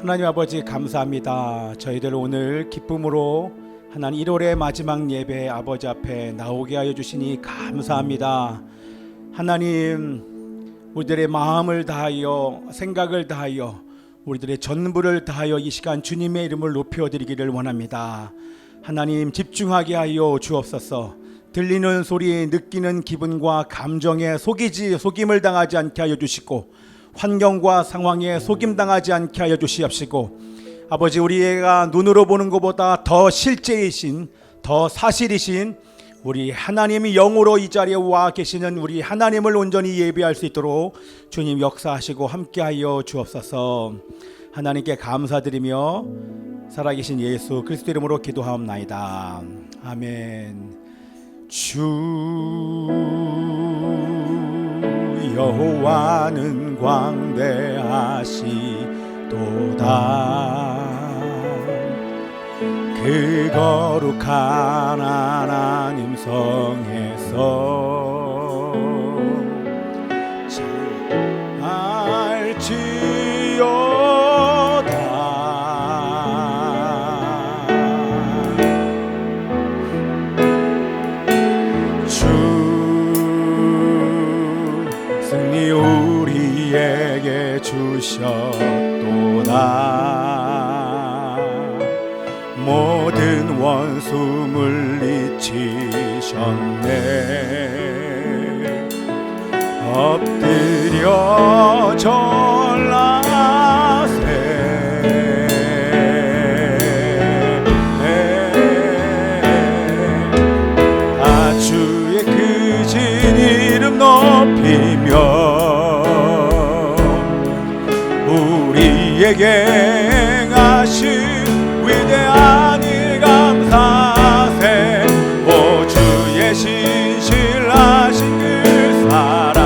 하나님 아버지 감사합니다. 저희들 오늘 기쁨으로 하나님 1월의 마지막 예배 아버지 앞에 나오게 하여 주시니 감사합니다. 하나님, 우리들의 마음을 다하여 생각을 다하여 우리들의 전부를 다하여 이 시간 주님의 이름을 높여드리기를 원합니다. 하나님, 집중하게 하여 주옵소서. 들리는 소리, 느끼는 기분과 감정에 속임을 당하지 않게 하여 주시고, 환경과 상황에 속임당하지 않게 하여 주시옵시고, 아버지, 우리가 눈으로 보는 것보다 더 실제이신, 더 사실이신 우리 하나님이 영으로 이 자리에 와 계시는 우리 하나님을 온전히 예배할 수 있도록 주님 역사하시고 함께하여 주옵소서. 하나님께 감사드리며 살아계신 예수 그리스도 이름으로 기도하옵나이다. 아멘. 주 여호와는 광대하시도다. 그 거룩한 하나님 성에서 알지어다. 주 승리 우리에게 주셨도다. 모든 원수 물리치셨네. 엎드려 절라세. 다 주의 크신 이름 높이며 우리에게 행하신 위대한 일 감사세. 오 주의 신실하신 그 사랑,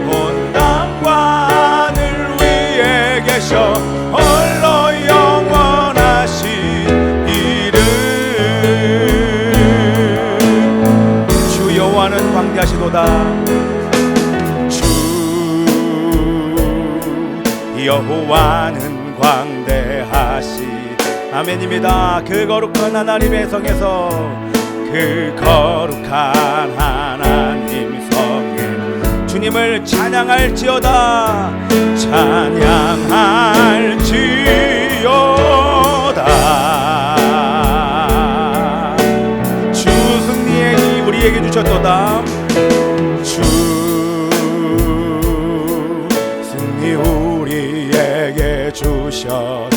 온 땅과 하늘 위에 계셔 홀로 영원하신 이름. 주 여호와는 광대하시도다. 주 여호와는 광대하시. 아멘입니다. 그 거룩한 하나님의 성에서, 그 거룩한 하나님 성에 주님을 찬양할지어다. 찬양할지어다. 주 승리의 기 우리에게 주셨도다. 주 승리 우리에게 주셨도다.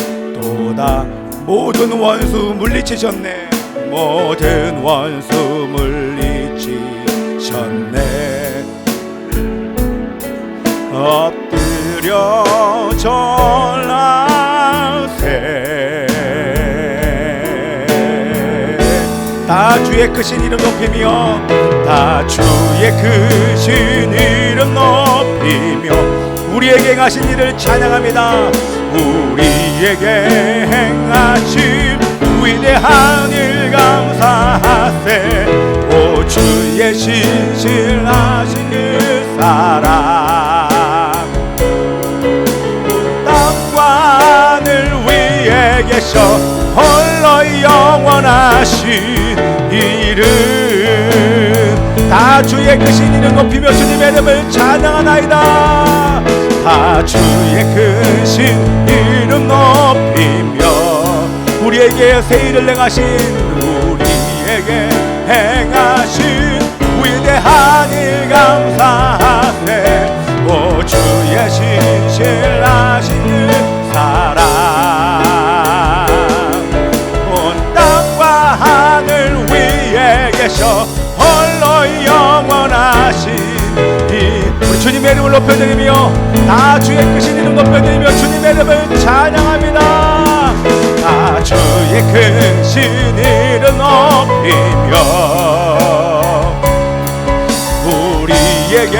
모든 원수 물리치셨네. 모든 원수 물리치셨네. 엎드려 절하세. 다 주의 크신 이름 높이며, 다 주의 크신 이름 높이며 우리에게 행하신 일을 찬양합니다. 우리에게 행하신 위대한 일 감사하세. 오 주의 신실하신 그 사랑, 땅과 하늘 위에 계셔 홀로 영원하신 이름. 다 주의 크신 이름 높이며 주님의 이름을 찬양하나이다. 다 주의 크신 이름 높이며 우리에게 새 일을 행하신, 우리에게 행하신 위대한 일 감사하세. 오 주의 신실하신 그 사랑, 온 땅과 하늘 위에 계셔 홀로 영원하신 우리 주님의 이름을 높여드리며, 다 주의 크신 이름 높여드리며 주님의 이름을 찬양합니다. 다 주의 크신 이름 높이며 우리에게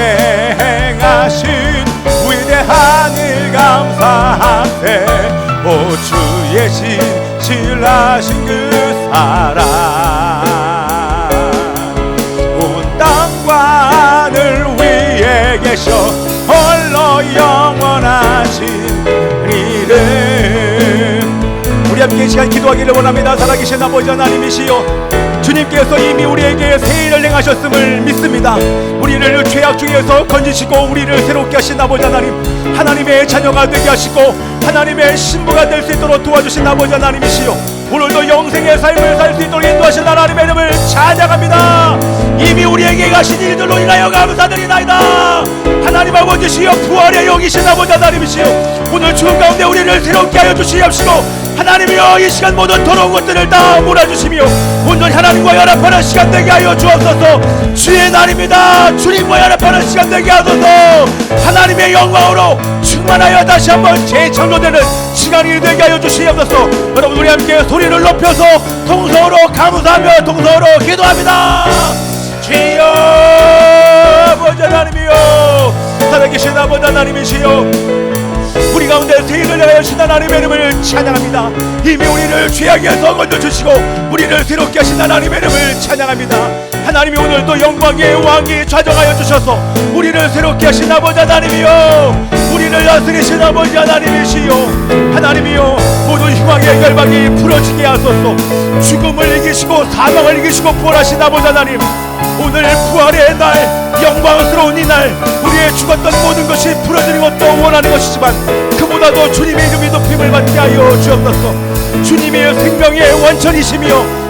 행하신 위대한 일 감사하세. 오 주의 신실하신 그 사랑, 온 땅과 하늘 위에 계셔 홀로 영원하신 이 시간 기도하기를 원합니다. 살아계신 아버지 하나님이시여, 주님께서 이미 우리에게 새 일을 행하셨음을 믿습니다. 우리를 죄악 중에서 건지시고 우리를 새롭게 하신 아버지 하나님, 하나님의 자녀가 되게 하시고 하나님의 신부가 될 수 있도록 도와주신 아버지 하나님이시여, 오늘도 영생의 삶을 살 수 있도록 인도하신 하나님의 이름을 찬양합니다. 이미 우리에게 가신 일들로 인하여 감사드리나이다. 하나님 아버지시여, 부활의 영이신 아버지 하나님이시여, 오늘 죽음 가운데 우리를 새롭게 하여 주시옵시고, 하나님이여 이 시간 모든 더러운 것들을 다 몰아주시며 온전히 하나님과 연합하는 시간 되게 하여 주옵소서. 주의 날입니다. 주님과 연합하는 시간 되게 하소서. 하나님의 영광으로 충만하여 다시 한번 재창조되는 시간이 되게 하여 주시옵소서. 여러분, 우리 함께 소리를 높여서 통성으로 감사하며 통성으로 기도합니다. 주여 아버지 하나님이여, 살아계신 아버지 하나님이시여, 우리 가운데 새 일을 행하신 하나님의 이름을 찬양합니다. 이미 우리를 죄악에서 건져주시고 우리를 새롭게 하신 하나님의 이름을 찬양합니다. 하나님이 오늘도 영광의 왕이 좌정하여 주셔서 우리를 새롭게 하신 아버지 하나님이여, 우리를 다스리신 아버지 하나님이시여, 하나님이여, 모든 희망의 결박이 풀어지게 하소서. 죽음을 이기시고 사망을 이기시고 부활하신 아버지 하나님, 오늘 부활의 날, 영광스러운 이날, 우리의 죽었던 모든 것이 풀어지는 것도 원하는 것이지만 그보다도 주님의 이름이 높임을 받게 하여 주옵소서. 주님의 생명의 원천이시며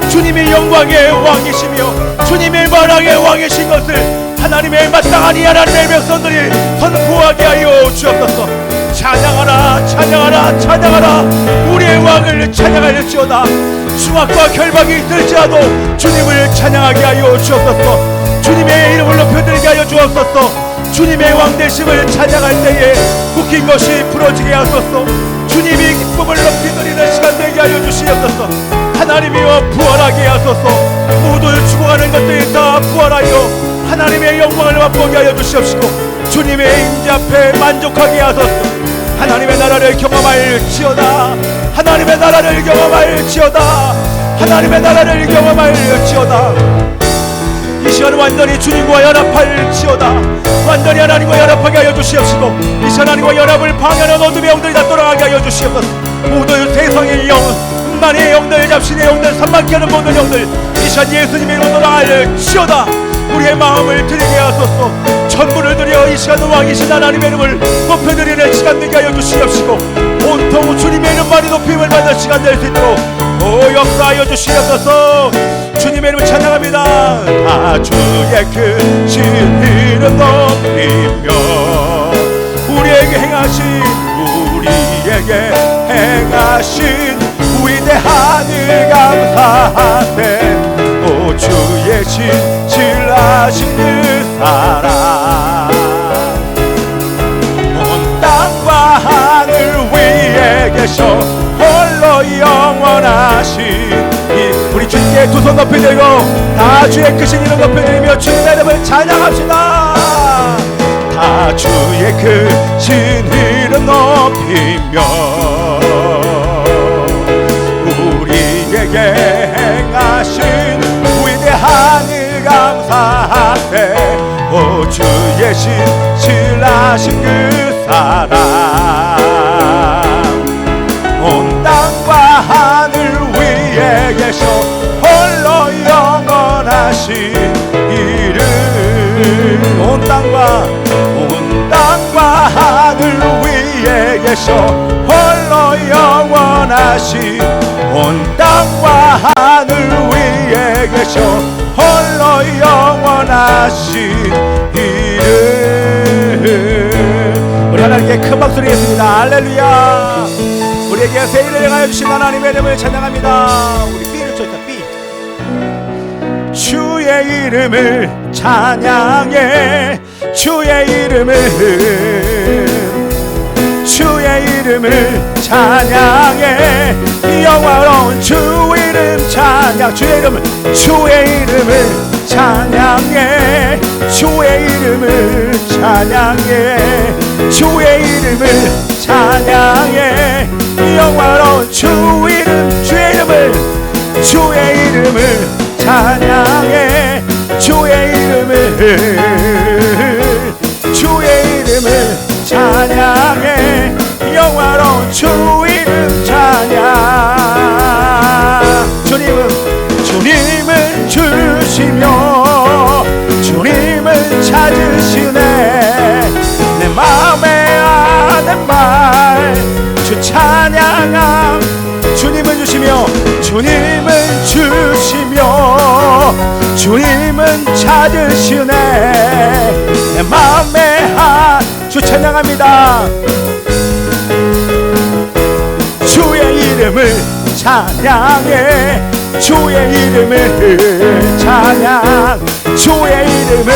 주님의 영광의 왕이시며 주님의 만왕의 왕이신 것을 하나님의 마땅한 이 하나님의 백성들이 선포하게 하여 주옵소서. 찬양하라 찬양하라 찬양하라, 우리의 왕을 찬양하였지어다. 흉악과 결박이 있을지라도 주님을 찬양하게 하여 주옵소서. 주님의 이름을 높여드리게 하여 주옵소서. 주님의 왕되심을 찬양할 때에 묶인 것이 풀어지게 하소서. 주님이 기쁨을 높이 드리는 시간 되게 하여 주시옵소서. 하나님이여, 부활하게 하소서. 모두 죽어가는 것들이 다 부활하여 하나님의 영광을 맛보게 하여 주시옵시고 주님의 임재 앞에 만족하게 하소서. 하나님의 나라를 경험할지어다. 하나님의 나라를 경험할지어다. 하나님의 나라를 경험할지어다. 이 시간 완전히 주님과 연합할지어다. 완전히 하나님과 연합하게 하여 주시옵시고 이 시간 하나님과 연합을 방해하는 어둠의 영들이 다 떠나가게 하여 주시옵소서. 모든 세상의 영, 만의 영들, 잡신의 영들, 산만케 하는 모든 영들 이 시간 예수님의 이름으로 떠나갈지어다. 우리의 마음을 드리게 하소서. 전부를 드려 이 시간 왕이신 하나님의 이름을 높여드리는 시간 되게 하여 주시옵시고 온통 주님의 이름만이 높임을 받는 시간 될 수 있도록 역사하여 주시옵소서. 주님의 이름을 찬양합니다. 다 주의 크신 이름 높이며 우리에게 행하신 위대한 일 감사하세. 오 주의 진실하신 그 사랑 온 땅과 하늘 위에 계셔 홀로 영원하신 우리 주님께 두 손 높이 들고 다 주의 크신 이름 높이 들으며 주님의 이름을 찬양합시다. 다 주의 크신 이름 높이며 우리에게 행하신 위대한 일 감사하세. 오 주의 신실하신 그 사랑 온 땅과 하늘 위에 계셔 홀로 영원하신 이름. 온 땅과 하늘 위에 계셔 홀로 영원하신 온 땅과 하늘 위에 계셔 홀로 영원하신 이름. 우리 하나님께 큰 박수 드리겠습니다. 할렐루야. 우리에게 새 일을 행하여 주신 하나님의 이름을 찬양합니다. 우리 B를 쳤다. B. 주의 이름을 찬양해. 주의 이름을 찬양해. 영화로운 주 이름 찬양. 주의 이름을 찬양해. 주의 이름을 찬양해. 주의 이름을 찬양해. 영화로운 주 이름. 주의 이름을 찬양해. 주의 이름을 찬양해. 영화로운 주 이름 찬양. 주님은 주시며 주님은 찾으시네. 내 마음에 주 찬양합니다. 주의 이름을 찬양해. 주의 이름을 찬양. 주의 이름을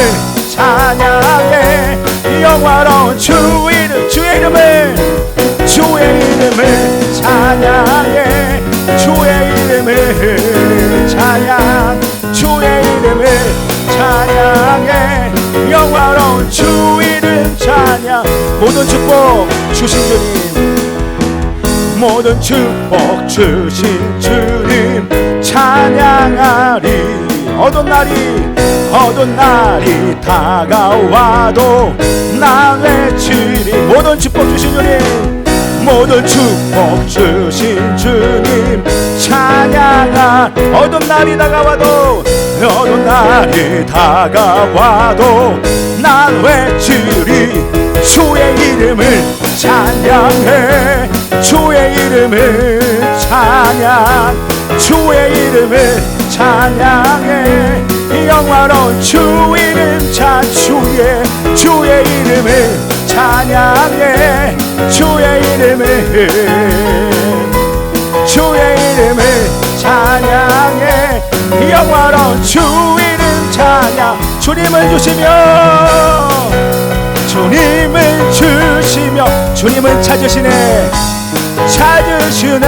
찬양해. 영화로운 주 이름, 주의 이름을, 주의 이름을 찬양해. 주의 이름을 찬양. 주의 이름을 찬양해. 영화로운 주 이름 찬양. 모든 축복 주신 주님, 모든 축복 주신 주님 찬양하리. 어떤 날이 다가와도 나 외치리. 모든 축복 주신 주님, 모든 축복 주신 주님 찬양하. 어떤 날이 다가와도, 어떤 날이 다가와도 난 외치리. 주의 이름을 찬양해. 주의 이름을 찬양. 주의 이름을 찬양해. 영화로운 주 이름 찬. 주의 이름을 찬양해. 주의 이름을, 주의 이름을 찬양해. 영화로운 주 이름 찬양. 주님을 주시며 주님을 주시며 주님은 찾으시네. 찾으시네.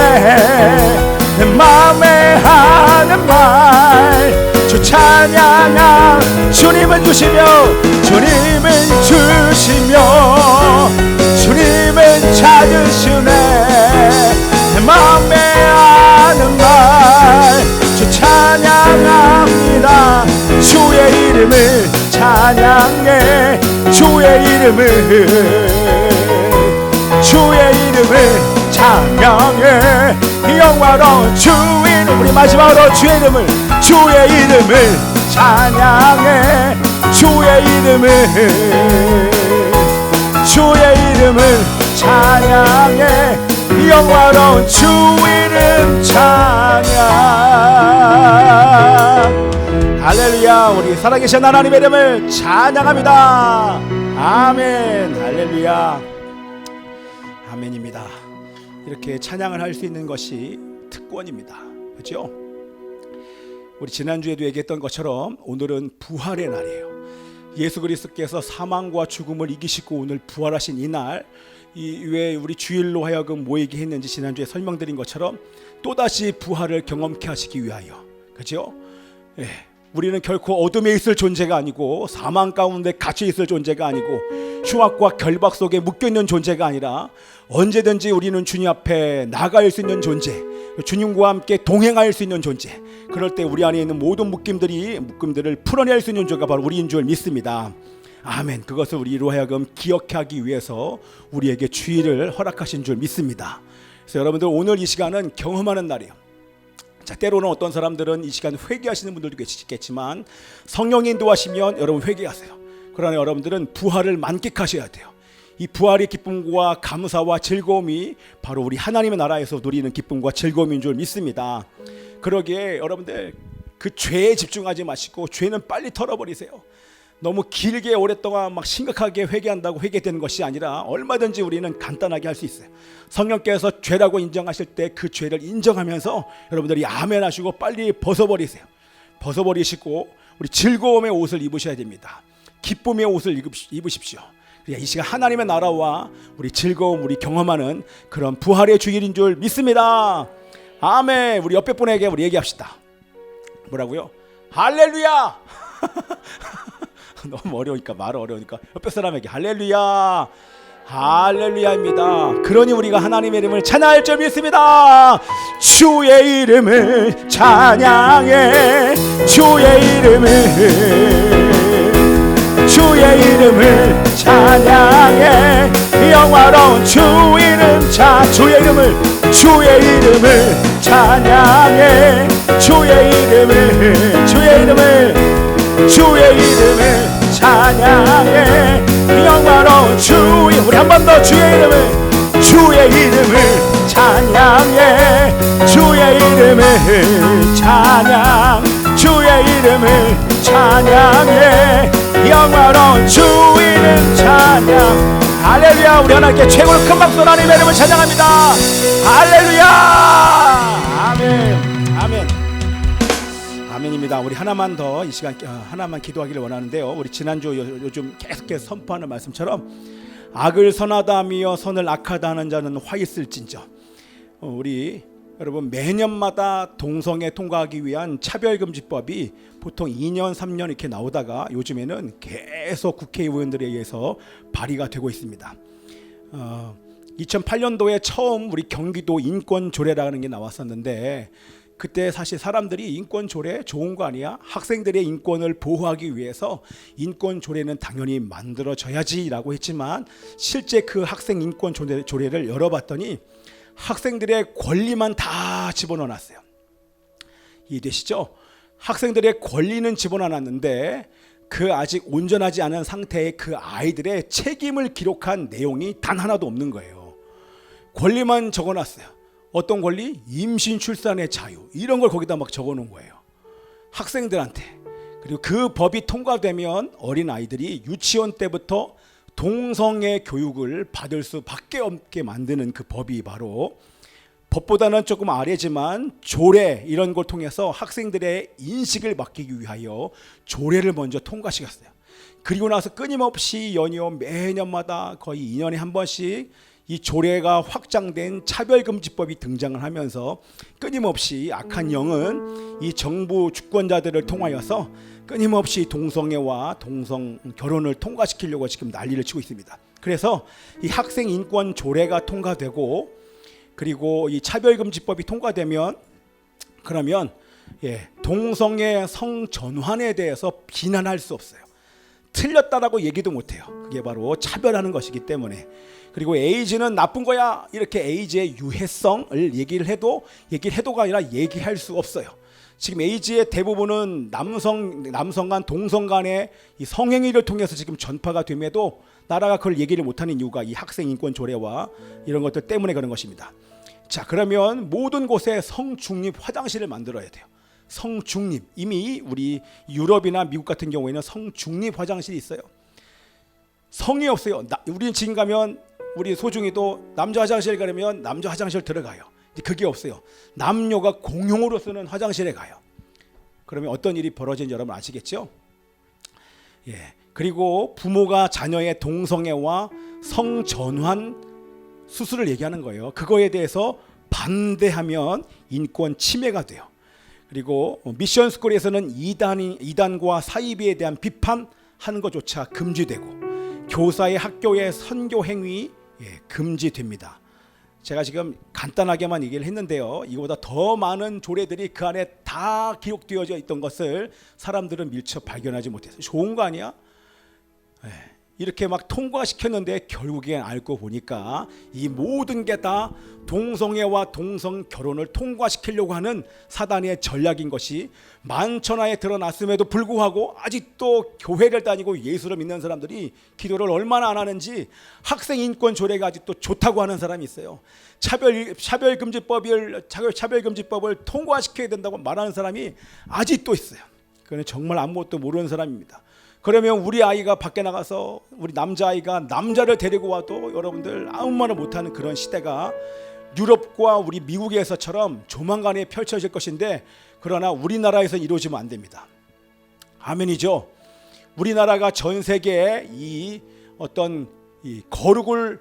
내 마음에 하는 말 주 찬양하. 주님은 주시며 주님은 주시며 주님은 찾으시네. 내 마음에 하는 말 주 찬양합니다. 주의 이름을 찬양해. 주의 이름을, 주의 이름을 찬양해. 영화로운 주 이름. 우리 마지막으로 주의 이름을, 주의 이름을 찬양해. 주의 이름을, 주의 이름을 찬양해. 영화로운 주 이름 찬양. 할렐루야. 우리 살아계신 하나님의 이름을 찬양합니다. 아멘. 할렐루야. 아멘입니다. 이렇게 찬양을 할 수 있는 것이 특권입니다. 그렇죠? 우리 지난주에도 얘기했던 것처럼 오늘은 부활의 날이에요. 예수 그리스도께서 사망과 죽음을 이기시고 오늘 부활하신 이날, 왜 우리 주일로 하여금 모이게 했는지 지난주에 설명드린 것처럼 또다시 부활을 경험케 하시기 위하여. 그렇죠? 예. 우리는 결코 어둠에 있을 존재가 아니고 사망 가운데 갇혀 있을 존재가 아니고 흉악과 결박 속에 묶여있는 존재가 아니라 언제든지 우리는 주님 앞에 나갈 수 있는 존재, 주님과 함께 동행할 수 있는 존재. 그럴 때 우리 안에 있는 모든 묶임들을 풀어낼 수 있는 존재가 바로 우리인 줄 믿습니다. 아멘. 그것을 우리로 하여금 기억하게 하기 위해서 우리에게 주의를 허락하신 줄 믿습니다. 그래서 여러분들 오늘 이 시간은 경험하는 날이에요. 자, 때로는 어떤 사람들은 이 시간 회개하시는 분들도 계시겠지만 성령이 인도하시면 여러분 회개하세요. 그러나 여러분들은 부활을 만끽하셔야 돼요. 이 부활의 기쁨과 감사와 즐거움이 바로 우리 하나님의 나라에서 누리는 기쁨과 즐거움인 줄 믿습니다. 그러기에 여러분들 그 죄에 집중하지 마시고 죄는 빨리 털어버리세요. 너무 길게 오랫동안 막 심각하게 회개한다고 회개되는 것이 아니라 얼마든지 우리는 간단하게 할 수 있어요. 성령께서 죄라고 인정하실 때 그 죄를 인정하면서 여러분들이 아멘 하시고 빨리 벗어버리세요. 벗어버리시고 우리 즐거움의 옷을 입으셔야 됩니다. 기쁨의 옷을 입으십시오. 이 시간 하나님의 나라와 우리 즐거움, 우리 경험하는 그런 부활의 주일인 줄 믿습니다. 아멘. 우리 옆에 분에게 우리 얘기합시다. 뭐라고요? 할렐루야. 너무 어려우니까 말 어려우니까 옆에 사람에게 할렐루야. 할렐루야입니다. 그러니 우리가 하나님의 이름을 찬양할 줄 믿습니다. 주의 이름을 찬양해. 주의 이름을 찬양해. 영화로운 주 이름 주의 이름을 찬양해. 주의 이름을 찬양해. 영화로운 주 이름. 우리 한 번 더 주의 이름을 찬양해. 주의 주의 이름을 찬양, 주의 이름을 찬양해. 영화로운 주 이름 찬양. 할렐루야. 우리 하나님께 최고로 큰 박수로 하나님의 이름을 찬양합니다. 할렐루야. 아멘. 아멘. 아멘입니다. 우리 하나만 더 이 시간 하나만 기도하기를 원하는데요. 우리 지난주 요즘 계속해서 선포하는 말씀처럼 악을 선하다 하며 선을 악하다 하는 자는 화 있을진저. 우리 여러분 매년마다 동성애 통과하기 위한 차별금지법이 보통 2년 3년 이렇게 나오다가 요즘에는 계속 국회의원들에 의해서 발의가 되고 있습니다. 2008년도에 처음 우리 경기도 인권조례라는 게 나왔었는데 그때 사실 사람들이 인권조례 좋은 거 아니야? 학생들의 인권을 보호하기 위해서 인권조례는 당연히 만들어져야지 라고 했지만 실제 그 학생 인권조례를 열어봤더니 학생들의 권리만 다 집어넣어놨어요. 이해되시죠? 학생들의 권리는 집어넣어놨는데 그 아직 온전하지 않은 상태의 그 아이들의 책임을 기록한 내용이 단 하나도 없는 거예요. 권리만 적어놨어요. 어떤 권리? 임신 출산의 자유, 이런 걸 거기다 막 적어놓은 거예요, 학생들한테. 그리고 그 법이 통과되면 어린아이들이 유치원 때부터 동성애 교육을 받을 수밖에 없게 만드는 그 법이 바로, 법보다는 조금 아래지만 조례, 이런 걸 통해서 학생들의 인식을 바뀌기 위하여 조례를 먼저 통과시켰어요. 그리고 나서 끊임없이 연이어 매년마다 거의 2년에 한 번씩 이 조례가 확장된 차별금지법이 등장을 하면서 끊임없이 악한 영은 이 정부 주권자들을 통하여서 끊임없이 동성애와 동성 결혼을 통과시키려고 지금 난리를 치고 있습니다. 그래서 이 학생 인권 조례가 통과되고 그리고 이 차별금지법이 통과되면 그러면 동성애 성전환에 대해서 비난할 수 없어요. 틀렸다라고 얘기도 못해요. 그게 바로 차별하는 것이기 때문에. 그리고 에이즈는 나쁜 거야, 이렇게 에이즈의 유해성을 얘기를 해도가 아니라 얘기할 수 없어요. 지금 에이즈의 대부분은 남성 간 동성 간의 이 성행위를 통해서 지금 전파가 됨에도 나라가 그걸 얘기를 못하는 이유가 이 학생 인권 조례와 이런 것들 때문에 그런 것입니다. 자, 그러면 모든 곳에 성중립 화장실을 만들어야 돼요. 성중립. 이미 우리 유럽이나 미국 같은 경우에는 성중립 화장실이 있어요. 성이 없어요. 우리는 지금 가면 우리 소중이도 남자 화장실 가려면 남자 화장실 들어가요. 그게 없어요. 남녀가 공용으로 쓰는 화장실에 가요. 그러면 어떤 일이 벌어진지 여러분 아시겠죠? 그리고 부모가 자녀의 동성애와 성전환 수술을 얘기하는 거예요. 그거에 대해서 반대하면 인권 침해가 돼요. 그리고 미션 스쿨에서는 이단과 사이비에 대한 비판하는 것조차 금지되고 교사의 학교의 선교 행위 금지됩니다. 제가 지금 간단하게만 얘기를 했는데요. 이거보다 더 많은 조례들이 그 안에 다 기록되어져 있던 것을 사람들은 미처 발견하지 못했어요. 좋은 거 아니야? 이렇게 막 통과시켰는데 결국엔 알고 보니까 이 모든 게 다 동성애와 동성 결혼을 통과시키려고 하는 사단의 전략인 것이 만천하에 드러났음에도 불구하고 아직도 교회를 다니고 예수를 믿는 사람들이 기도를 얼마나 안 하는지, 학생 인권 조례가 아직도 좋다고 하는 사람이 있어요. 차별금지법을 통과시켜야 된다고 말하는 사람이 아직도 있어요. 그는 정말 아무것도 모르는 사람입니다. 그러면 우리 아이가 밖에 나가서 우리 남자아이가 남자를 데리고 와도 여러분들 아무 말을 못하는 그런 시대가 유럽과 우리 미국에서처럼 조만간에 펼쳐질 것인데, 그러나 우리나라에서 이루어지면 안 됩니다. 아멘이죠. 우리나라가 전 세계에 이 어떤 이 거룩을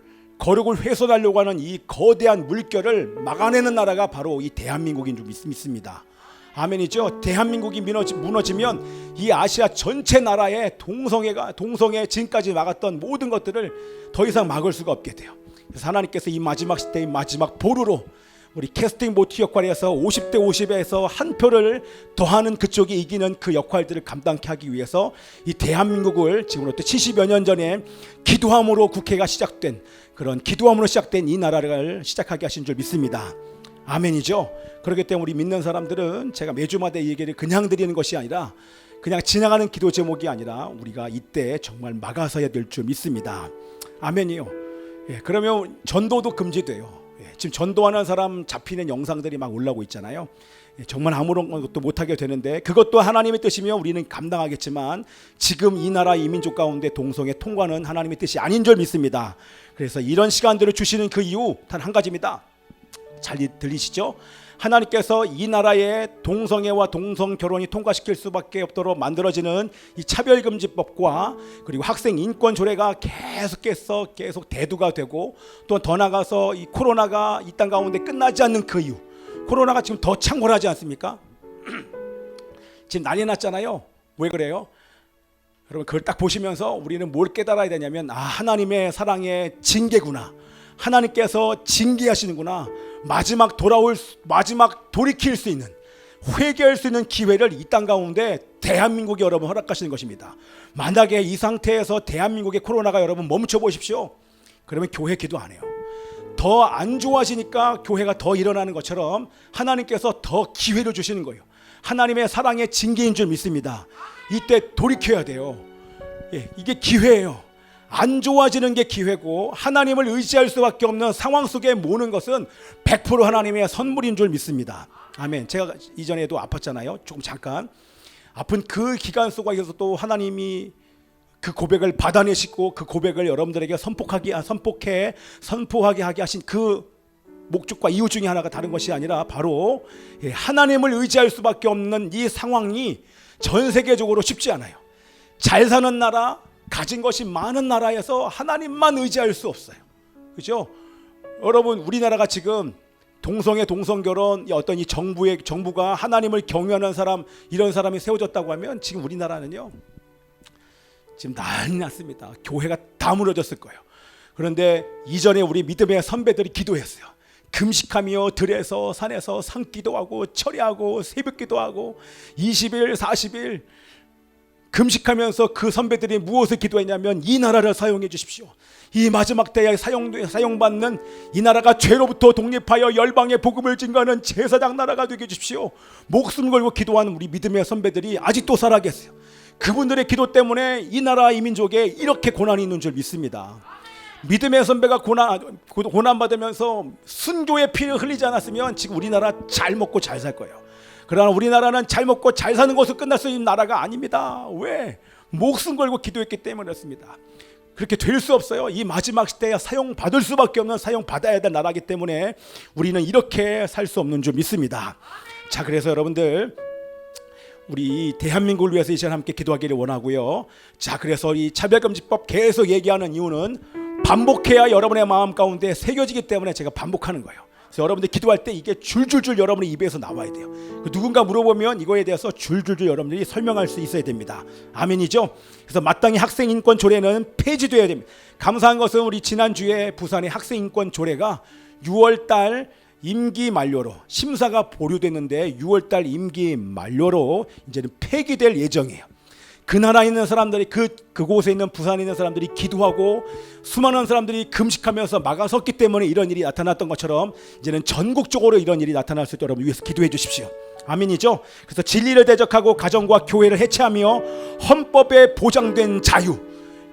훼손하려고 하는 이 거대한 물결을 막아내는 나라가 바로 이 대한민국인 줄 믿습니다. 아멘이죠. 대한민국이 무너지면 이 아시아 전체 나라의 동성애 지금까지 막았던 모든 것들을 더 이상 막을 수가 없게 돼요. 그래서 하나님께서 이 마지막 시대의 마지막 보루로 우리 캐스팅 보트 역할에서 50대 50에서 한 표를 더하는 그쪽이 이기는 그 역할들을 감당케 하기 위해서 이 대한민국을 지금부터 70여 년 전에 기도함으로 국회가 시작된, 그런 기도함으로 시작된 이 나라를 시작하게 하신 줄 믿습니다. 아멘이죠. 그렇기 때문에 우리 믿는 사람들은 제가 매주마다 이 얘기를 그냥 드리는 것이 아니라, 그냥 지나가는 기도 제목이 아니라 우리가 이때 정말 막아서야 될 줄 믿습니다. 아멘이요. 그러면 전도도 금지돼요. 지금 전도하는 사람 잡히는 영상들이 막 올라오고 있잖아요. 정말 아무런 것도 못하게 되는데 그것도 하나님의 뜻이며 우리는 감당하겠지만 지금 이 나라 이 민족 가운데 동성애 통과는 하나님의 뜻이 아닌 줄 믿습니다. 그래서 이런 시간들을 주시는 그 이유 단 한 가지입니다. 잘 들리시죠? 하나님께서 이 나라에 동성애와 동성 결혼이 통과시킬 수밖에 없도록 만들어지는 이 차별금지법과 그리고 학생 인권 조례가 계속 대두가 되고 또 더 나가서 이 코로나가 이 땅 가운데 끝나지 않는 그 이유, 코로나가 지금 더 창궐하지 않습니까? 지금 난리 났잖아요. 왜 그래요? 여러분 그걸 딱 보시면서 우리는 뭘 깨달아야 되냐면 하나님의 사랑의 징계구나. 하나님께서 징계하시는구나. 마지막 돌이킬 수 있는, 회개할 수 있는 기회를 이 땅 가운데 대한민국에 여러분 허락하시는 것입니다. 만약에 이 상태에서 대한민국의 코로나가 여러분 멈춰 보십시오. 그러면 교회 기도 안 해요. 더 안 좋아지니까 교회가 더 일어나는 것처럼 하나님께서 더 기회를 주시는 거예요. 하나님의 사랑의 징계인 줄 믿습니다. 이때 돌이켜야 돼요. 이게 기회예요. 안 좋아지는 게 기회고 하나님을 의지할 수밖에 없는 상황 속에 모는 것은 100% 하나님의 선물인 줄 믿습니다. 아멘. 제가 이전에도 아팠잖아요. 조금 잠깐 아픈 그 기간 속에서 또 하나님이 그 고백을 받아내시고 그 고백을 여러분들에게 선포하게 하게 하신 그 목적과 이유 중에 하나가 다른 것이 아니라 바로 하나님을 의지할 수밖에 없는 이 상황이 전 세계적으로 쉽지 않아요. 잘 사는 나라, 가진 것이 많은 나라에서 하나님만 의지할 수 없어요. 그죠? 여러분 우리나라가 지금 동성애 동성결혼 어떤 이 정부가 하나님을 경외하는 사람 이런 사람이 세워졌다고 하면 지금 우리나라는요 지금 난리 났습니다. 교회가 다 무너졌을 거예요. 그런데 이전에 우리 믿음의 선배들이 기도했어요. 금식하며 들에서 산에서 산기도하고 철야하고 새벽기도하고 20일 40일 금식하면서 그 선배들이 무엇을 기도했냐면 이 나라를 사용해 주십시오. 이 마지막 때에 사용받는 이 나라가 죄로부터 독립하여 열방의 복음을 증거하는 제사장 나라가 되게 해주십시오. 목숨 걸고 기도하는 우리 믿음의 선배들이 아직도 살아계세요. 그분들의 기도 때문에 이 나라 이 민족에 이렇게 고난이 있는 줄 믿습니다. 믿음의 선배가 고난받으면서 순교의 피를 흘리지 않았으면 지금 우리나라 잘 먹고 잘 살 거예요. 그러나 우리나라는 잘 먹고 잘 사는 것으로 끝날 수 있는 나라가 아닙니다. 왜? 목숨 걸고 기도했기 때문이었습니다. 그렇게 될 수 없어요. 이 마지막 시대에 사용받을 수밖에 없는 사용받아야 될 나라이기 때문에 우리는 이렇게 살 수 없는 줄 믿습니다. 자, 그래서 여러분들 우리 대한민국을 위해서 이 시간 함께 기도하기를 원하고요. 자, 그래서 이 차별금지법 계속 얘기하는 이유는 반복해야 여러분의 마음 가운데 새겨지기 때문에 제가 반복하는 거예요. 그래서 여러분들 기도할 때 이게 줄줄줄 여러분의 입에서 나와야 돼요. 누군가 물어보면 이거에 대해서 줄줄줄 여러분들이 설명할 수 있어야 됩니다. 아멘이죠? 그래서 마땅히 학생인권 조례는 폐지되어야 됩니다. 감사한 것은 우리 지난주에 부산의 학생인권 조례가 6월달 임기 만료로 심사가 보류됐는데 6월달 임기 만료로 이제는 폐기될 예정이에요. 그 나라에 있는 사람들이 그곳에 있는 부산에 있는 사람들이 기도하고 수많은 사람들이 금식하면서 막아섰기 때문에 이런 일이 나타났던 것처럼 이제는 전국적으로 이런 일이 나타날 수 있도록 여러분 위해서 기도해 주십시오. 아멘이죠? 그래서 진리를 대적하고 가정과 교회를 해체하며 헌법에 보장된 자유,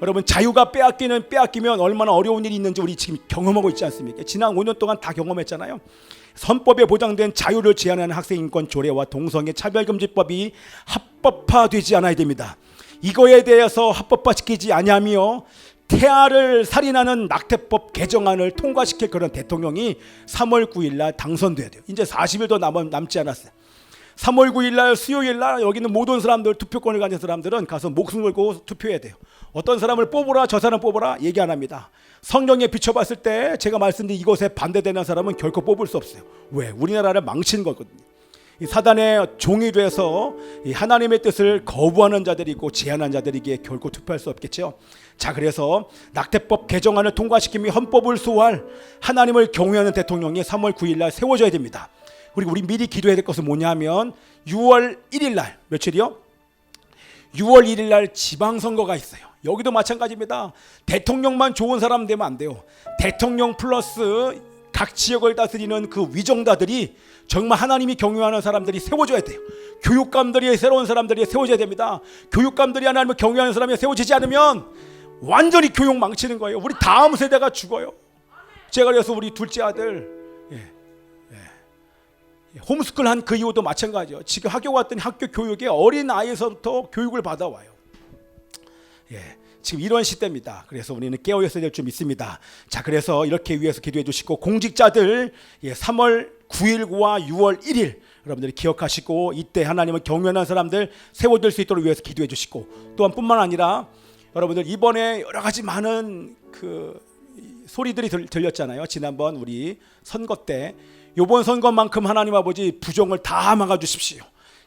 여러분 자유가 빼앗기면 얼마나 어려운 일이 있는지 우리 지금 경험하고 있지 않습니까? 지난 5년 동안 다 경험했잖아요. 헌법에 보장된 자유를 제한하는 학생인권 조례와 동성애 차별금지법이 합법화되지 않아야 됩니다. 이거에 대해서 합법화시키지 아니하며 태아를 살인하는 낙태법 개정안을 통과시킬 그런 대통령이 3월 9일 날 당선돼야 돼요. 이제 40일도 남지 않았어요. 3월 9일 날 수요일 날 여기 있는 모든 사람들, 투표권을 가진 사람들은 가서 목숨 걸고 투표해야 돼요. 어떤 사람을 뽑으라 저 사람 뽑으라 얘기 안 합니다. 성경에 비춰봤을 때 제가 말씀드린 이것에 반대되는 사람은 결코 뽑을 수 없어요. 왜? 우리나라를 망치는 거거든요. 이 사단의 종이 돼서 이 하나님의 뜻을 거부하는 자들이 있고 제한하는 자들에게 결코 투표할 수 없겠죠. 자, 그래서 낙태법 개정안을 통과시키며 헌법을 수호할 하나님을 경외하는 대통령이 3월 9일 날 세워져야 됩니다. 그리고 우리 미리 기도해야 될 것은 뭐냐면 6월 1일 날 며칠이요? 6월 1일 날 지방선거가 있어요. 여기도 마찬가지입니다. 대통령만 좋은 사람 되면 안 돼요. 대통령 플러스 각 지역을 다스리는 그 위정자들이 정말 하나님이 경외하는 사람들이 세워져야 돼요. 교육감들이 새로운 사람들이 세워져야 됩니다. 교육감들이 하나님을 경외하는 사람이 세워지지 않으면 완전히 교육 망치는 거예요. 우리 다음 세대가 죽어요. 제가 그래서 우리 둘째 아들 홈스쿨 한 그 이후도 마찬가지예요. 지금 학교 갔더니 학교 교육에 어린 아이에서부터 교육을 받아와요. 지금 이런 시대입니다. 그래서 우리는 깨어 있어야 될 줄 믿습니다. 자, 그래서 이렇게 위해서 기도해 주시고, 공직자들 3월 9일과 6월 1일 여러분들이 기억하시고, 이때 하나님은 경외하는 사람들 세워질 수 있도록 위해서 기도해 주시고, 또한 뿐만 아니라 여러분들 이번에 여러 가지 많은 그 소리들이 들렸잖아요. 지난번 우리 선거 때, 이번 선거만큼 하나님 아버지 부정을 다 막아주십시오.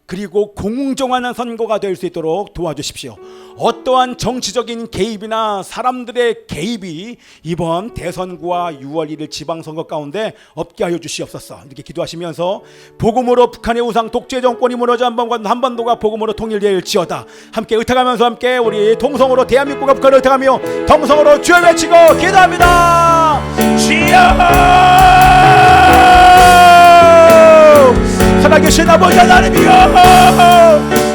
그리고 공정한 선거가 될 수 있도록 도와주십시오. 어떠한 정치적인 개입이나 사람들의 개입이 이번 대선과 6월 1일 지방선거 가운데 없게 하여 주시옵소서. 이렇게 기도하시면서, 복음으로 북한의 우상 독재 정권이 무너져 한반도가 복음으로 통일될지어다. 함께 의탁하면서 함께 우리 동성으로 대한민국과 북한을 의탁하며 동성으로 주여 외치고 기도합니다. 주여! 살아계신 아버지 하나님이여,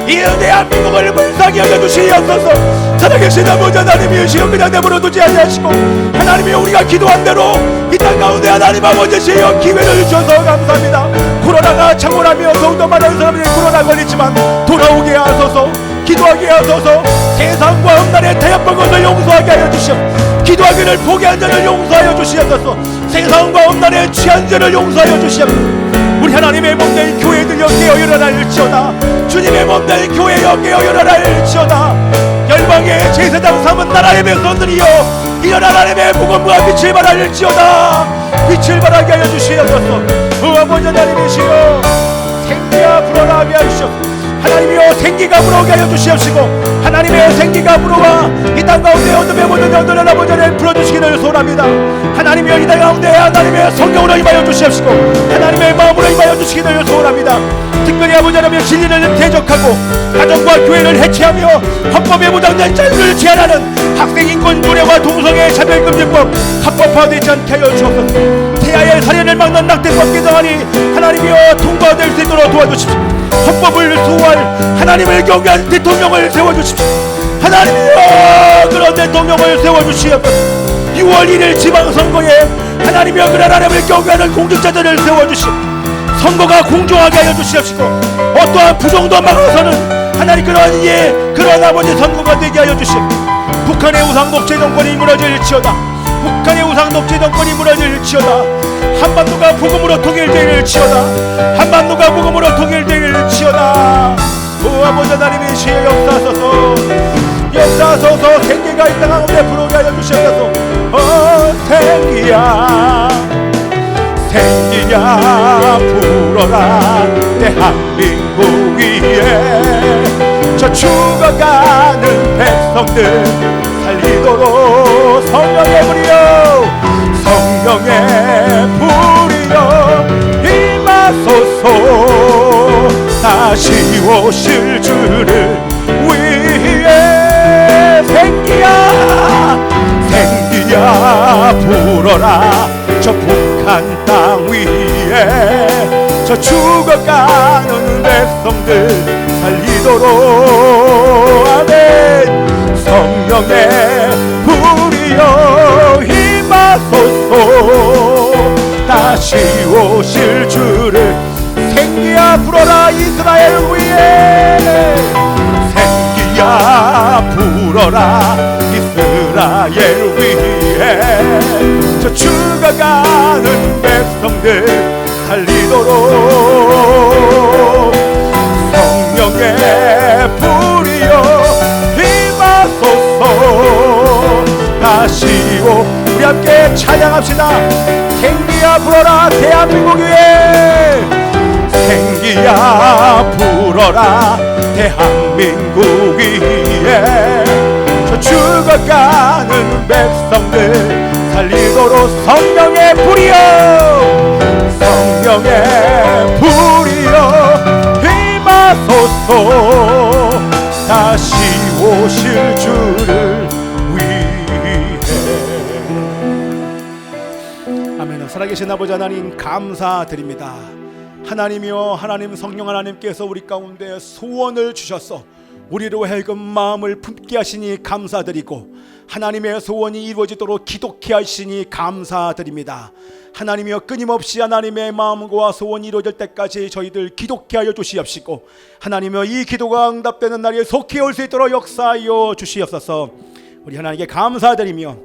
이 대한민국을 불쌍히 여겨주시옵소서. 살아계신 아버지 하나님이여, 시험 그냥 내버려두지 아니하시고, 하나님이여, 우리가 기도한 대로 이 땅 가운데 하나님 아버지시여 기회를 주셔서 감사합니다. 코로나가 창궐하며 더욱더 많은 사람들이 코로나 걸리지만 돌아오게 하소서. 기도하게 하소서. 세상과 험난의 타협한 것을 용서하게 하여 주시옵소서. 기도하기를 포기한 자를 용서하여 주시옵소서. 세상과 험난의 취한 자를 용서하여 주시옵소서. 우리 하나님의 몸된 교회들여 깨어 일어날지어다. 주님의 몸된 교회여 깨어 일어날지어다. 열방의 제사장 삼은 나라의 백성들이여 일어나 하나님의 복음과 빛을 발할지어다. 빛을 발하게 하여 주시옵소서. 아버지 하나님이시여, 생기가 불어나게 하시옵소서. 하나님이여, 생기가 불어오게 하여 주시옵시고, 하나님의 생기가 불어와 이 땅 가운데 어둠에 묻는 영들을 아버지 하나님 불어주시기를 소원합니다. 하나님이여, 이 땅 가운데 하나님의 성령으로 임하여 주시옵시고, 하나님의 마음으로 임하여 주시기를 소원합니다. 특별히 아버지 하나님의 진리를 대적하고 가정과 교회를 해체하며 헌법에 보장된 자유를 제한하는 학생인권 노래와 동성애 차별금지법 합법화되지 않게 하여 주옵소서. 태아의 살인을 막는 낙태법 개정안이 하나님이여 통과될 수 있도록 도와주십시오. 헌법을 수호할 하나님을 경외한 대통령을 세워주십시오. 하나님이여, 그런 대통령을 세워주시옵소서. 6월 1일 지방선거에 하나님이여, 그런 하나님을 경외하는 공직자들을 세워주시옵소서. 선거가 공정하게 하여 주시옵시고, 어떠한 부정도 막아서는 하나님 그런 아버지 선거가 되게 하여 주시옵소서. 북한의 우상 독재 정권이 무너질지어다. 북한의 우상 독재 정권이 무너질지어다. 한반도가 복음으로 통일될지어다. 한반도가 복음으로 통일될지어다. 오 아버지 하나님이시여, 역사하소서. 역사하소서. 생기가 이 땅 가운데 불어오게 하여 주시옵소서. 생기야, 생기야 불어라. 대한민국 위에 저 죽어가는 백성들 살리도록 성령의 불이여, 성령의 불이여 임하소서. 다시 오실 주를 위해 생기야, 생기야 불어라. 저 북한 땅 위에 저 죽어가는 백성들 살리도록. 아멘. 성령의 불이여 임하소서. 다시 오실 주를 생기야 불어라. 이스라엘 위에 생기야 불어라. 이스라엘 위에 저 죽어가는 백성들 살리도록. 성령의 불이여 임하소서. 다시 우리 함께 찬양합시다. 생기야 불어라. 대한민국 위에 생기야 불어라. 대한민국 위에 저 죽어가는 백성들 살리도록. 성령의 불이여, 성령의 불이여 임하소서. 다시 오실 주를 위해. 아멘. 살아계신 아버지 하나님 감사드립니다. 하나님이여, 하나님 성령 하나님께서 우리 가운데 소원을 주셨어. 우리로 하여금 마음을 품게 하시니 감사드리고 하나님의 소원이 이루어지도록 기도케 하시니 감사드립니다. 하나님이여, 끊임없이 하나님의 마음과 소원이 이루어질 때까지 저희들 기도케 하여 주시옵시고, 하나님이여, 이 기도가 응답되는 날에 속히 올 수 있도록 역사하여 주시옵소서. 우리 하나님께 감사드리며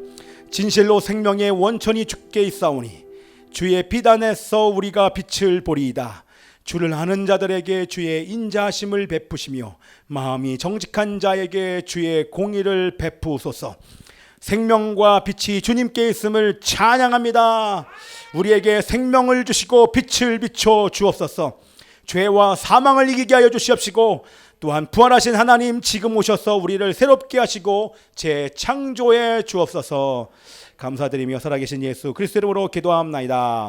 진실로 생명의 원천이 주께 있사오니 주의 비단에서 우리가 빛을 보리이다. 주를 아는 자들에게 주의 인자하심을 베푸시며 마음이 정직한 자에게 주의 공의를 베푸소서. 생명과 빛이 주님께 있음을 찬양합니다. 우리에게 생명을 주시고 빛을 비춰 주옵소서. 죄와 사망을 이기게 하여 주시옵시고, 또한 부활하신 하나님 지금 오셔서 우리를 새롭게 하시고 재창조해 주옵소서. 감사드리며 살아계신 예수 그리스도 이름으로 기도합나이다.